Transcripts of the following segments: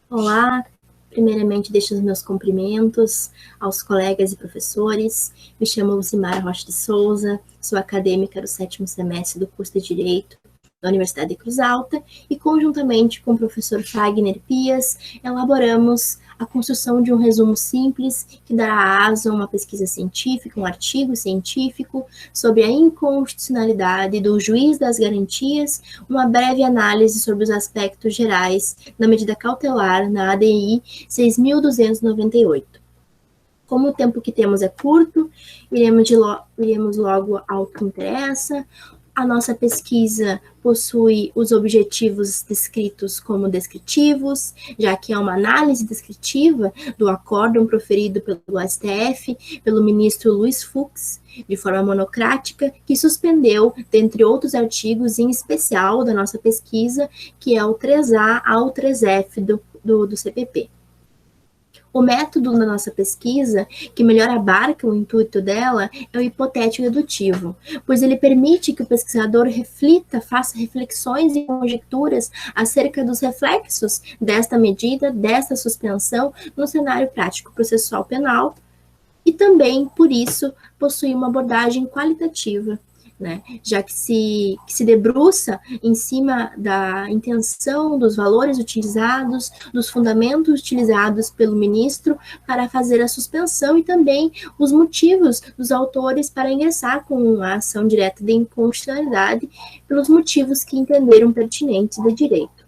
Olá, primeiramente deixo os meus cumprimentos aos colegas e professores. Me chamo Zimara Rocha de Souza, sou acadêmica do 7º semestre do curso de Direito da Universidade de Cruz Alta e, conjuntamente com o professor Fagner Pias, elaboramos a construção de um resumo simples que dará asa a uma pesquisa científica, um artigo científico sobre a inconstitucionalidade do juiz das garantias, uma breve análise sobre os aspectos gerais da medida cautelar na ADI 6.298. Como o tempo que temos é curto, iremos logo ao que interessa. A nossa pesquisa possui os objetivos descritos como descritivos, já que é uma análise descritiva do acórdão proferido pelo STF, pelo ministro Luiz Fux, de forma monocrática, que suspendeu, dentre outros artigos, em especial da nossa pesquisa, que é o 3A ao 3F do CPP. O método da nossa pesquisa, que melhor abarca o intuito dela, é o hipotético dedutivo, pois ele permite que o pesquisador reflita, faça reflexões e conjecturas acerca dos reflexos desta medida, desta suspensão, no cenário prático processual penal, e também, por isso, possui uma abordagem qualitativa, né? Já que se debruça em cima da intenção, dos valores utilizados, dos fundamentos utilizados pelo ministro para fazer a suspensão e também os motivos dos autores para ingressar com a ação direta de inconstitucionalidade pelos motivos que entenderam pertinentes de direito.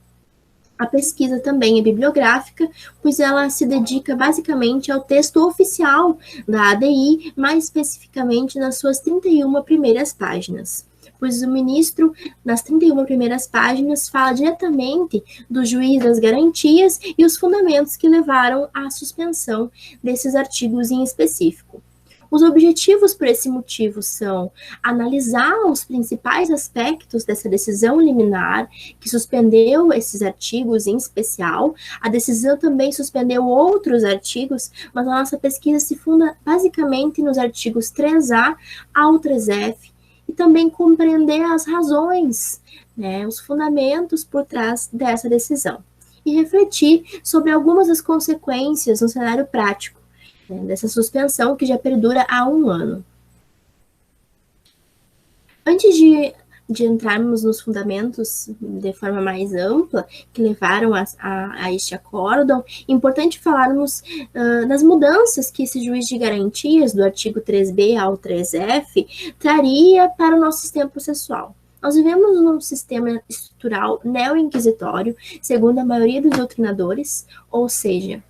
A pesquisa também é bibliográfica, pois ela se dedica basicamente ao texto oficial da ADI, mais especificamente nas suas 31 primeiras páginas. Pois o ministro, nas 31 primeiras páginas, fala diretamente do juiz das garantias e os fundamentos que levaram à suspensão desses artigos em específico. Os objetivos por esse motivo são analisar os principais aspectos dessa decisão liminar, que suspendeu esses artigos em especial. A decisão também suspendeu outros artigos, mas a nossa pesquisa se funda basicamente nos artigos 3A ao 3F, e também compreender as razões, né, os fundamentos por trás dessa decisão. E refletir sobre algumas das consequências no cenário prático dessa suspensão que já perdura há 1 ano. Antes de entrarmos nos fundamentos de forma mais ampla que levaram a este acórdão, é importante falarmos das mudanças que esse juiz de garantias, do artigo 3B ao 3F, traria para o nosso sistema processual. Nós vivemos num sistema estrutural neo-inquisitório, segundo a maioria dos doutrinadores, ou seja,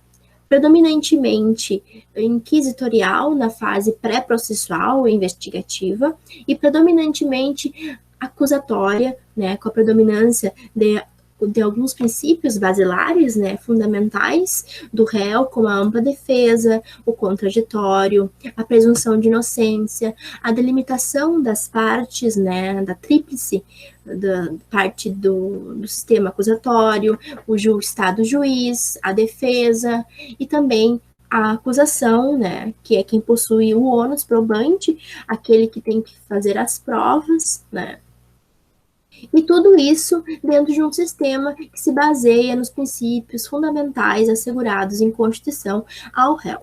predominantemente inquisitorial na fase pré-processual e investigativa e predominantemente acusatória, né, com a predominância de alguns princípios basilares, né, fundamentais do réu, como a ampla defesa, o contraditório, a presunção de inocência, a delimitação das partes, né, da tríplice da parte do sistema acusatório, o Estado juiz, a defesa e também a acusação, né, que é quem possui o ônus probante, aquele que tem que fazer as provas, né. E tudo isso dentro de um sistema que se baseia nos princípios fundamentais assegurados em Constituição ao réu.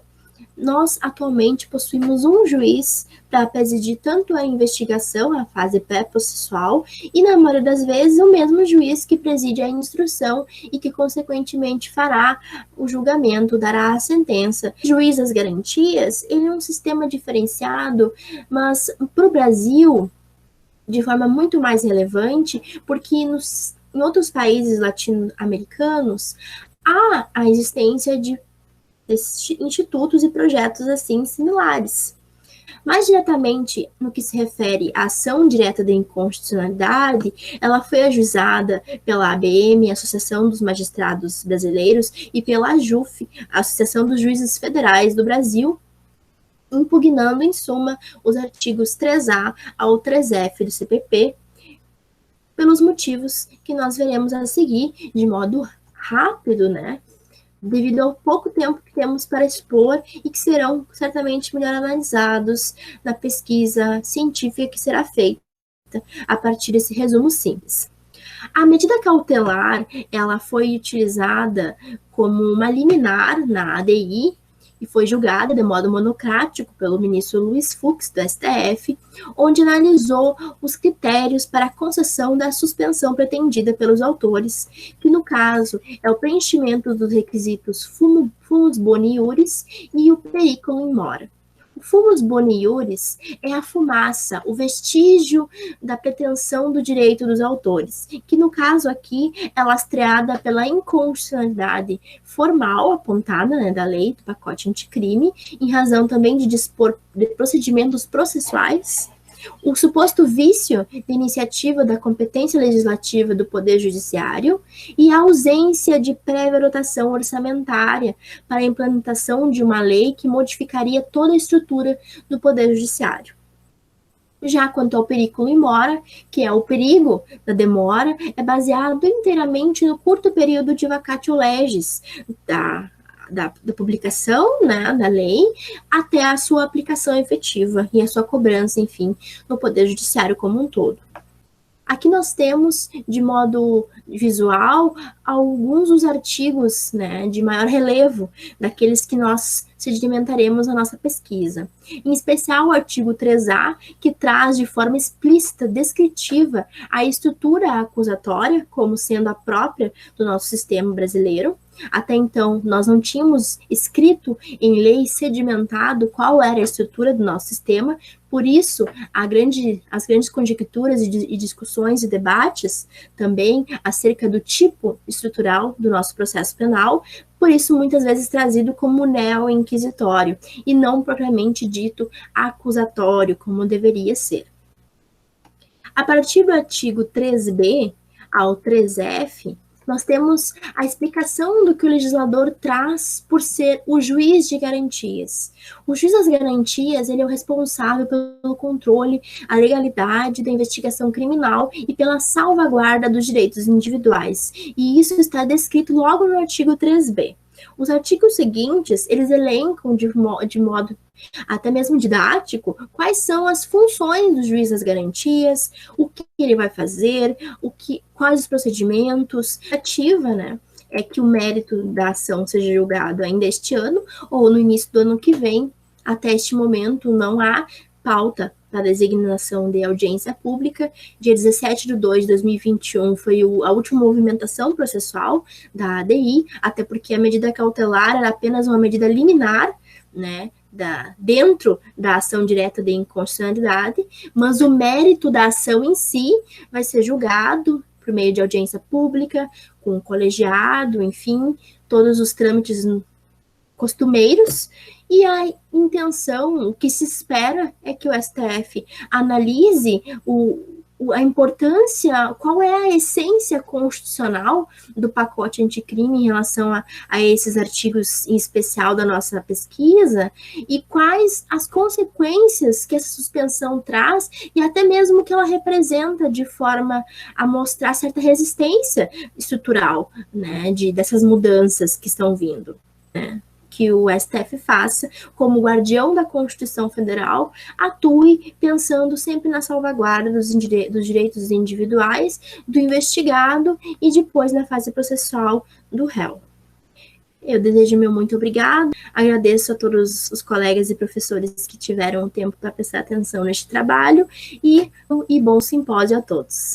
Nós, atualmente, possuímos um juiz para presidir tanto a investigação, a fase pré-processual, e, na maioria das vezes, o mesmo juiz que preside a instrução e que, consequentemente, fará o julgamento, dará a sentença. O juiz das garantias, ele é um sistema diferenciado, mas, para o Brasil, de forma muito mais relevante, porque em outros países latino-americanos há a existência de desses institutos e projetos assim similares. Mais diretamente no que se refere à ação direta de inconstitucionalidade, ela foi ajuizada pela ABM, Associação dos Magistrados Brasileiros, e pela AJUF, Associação dos Juízes Federais do Brasil, impugnando, em suma, os artigos 3A ao 3F do CPP, pelos motivos que nós veremos a seguir, de modo rápido, né? Devido ao pouco tempo que temos para expor e que serão certamente melhor analisados na pesquisa científica que será feita a partir desse resumo simples. A medida cautelar, ela foi utilizada como uma liminar na ADI e foi julgada de modo monocrático pelo ministro Luiz Fux, do STF, onde analisou os critérios para a concessão da suspensão pretendida pelos autores, que no caso é o preenchimento dos requisitos fumus boni iuris e o periculum in mora. O fumus boni iuris é a fumaça, o vestígio da pretensão do direito dos autores, que no caso aqui é lastreada pela inconstitucionalidade formal apontada, né, da lei do pacote anticrime, em razão também de dispor de procedimentos processuais, o suposto vício de iniciativa da competência legislativa do Poder Judiciário e a ausência de prévia dotação orçamentária para a implementação de uma lei que modificaria toda a estrutura do Poder Judiciário. Já quanto ao periculum in mora, que é o perigo da demora, é baseado inteiramente no curto período de vacatio legis da publicação, né, da lei até a sua aplicação efetiva e a sua cobrança, enfim, no Poder Judiciário como um todo. Aqui nós temos, de modo visual, alguns dos artigos, né, de maior relevo, daqueles que nós sedimentaremos na nossa pesquisa. Em especial o artigo 3A, que traz de forma explícita, descritiva, a estrutura acusatória como sendo a própria do nosso sistema brasileiro. Até então, nós não tínhamos escrito em lei sedimentado qual era a estrutura do nosso sistema, por isso, as grandes conjecturas e discussões e debates também acerca do tipo estrutural do nosso processo penal, por isso muitas vezes trazido como neo-inquisitório e não propriamente dito acusatório, como deveria ser. A partir do artigo 3b ao 3f, nós temos a explicação do que o legislador traz por ser o juiz de garantias. O juiz das garantias, ele é o responsável pelo controle, a legalidade da investigação criminal e pela salvaguarda dos direitos individuais. E isso está descrito logo no artigo 3b. Os artigos seguintes, eles elencam de modo até mesmo didático, quais são as funções do juiz das garantias, o que ele vai fazer, quais os procedimentos. A ativa, né, é que o mérito da ação seja julgado ainda este ano ou no início do ano que vem. Até este momento não há pauta para designação de audiência pública. Dia 17 de 2 de 2021 foi a última movimentação processual da ADI, até porque a medida cautelar era apenas uma medida liminar, né, dentro da ação direta de inconstitucionalidade, mas o mérito da ação em si vai ser julgado por meio de audiência pública, com colegiado, enfim, todos os trâmites costumeiros, e a intenção, o que se espera é que o STF analise a importância, qual é a essência constitucional do pacote anticrime em relação a esses artigos em especial da nossa pesquisa e quais as consequências que essa suspensão traz e até mesmo que ela representa de forma a mostrar certa resistência estrutural, né, dessas mudanças que estão vindo, né? Que o STF faça, como guardião da Constituição Federal, atue pensando sempre na salvaguarda dos direitos individuais do investigado e depois na fase processual do réu. Eu desejo meu muito obrigado, agradeço a todos os colegas e professores que tiveram tempo para prestar atenção neste trabalho e bom simpósio a todos.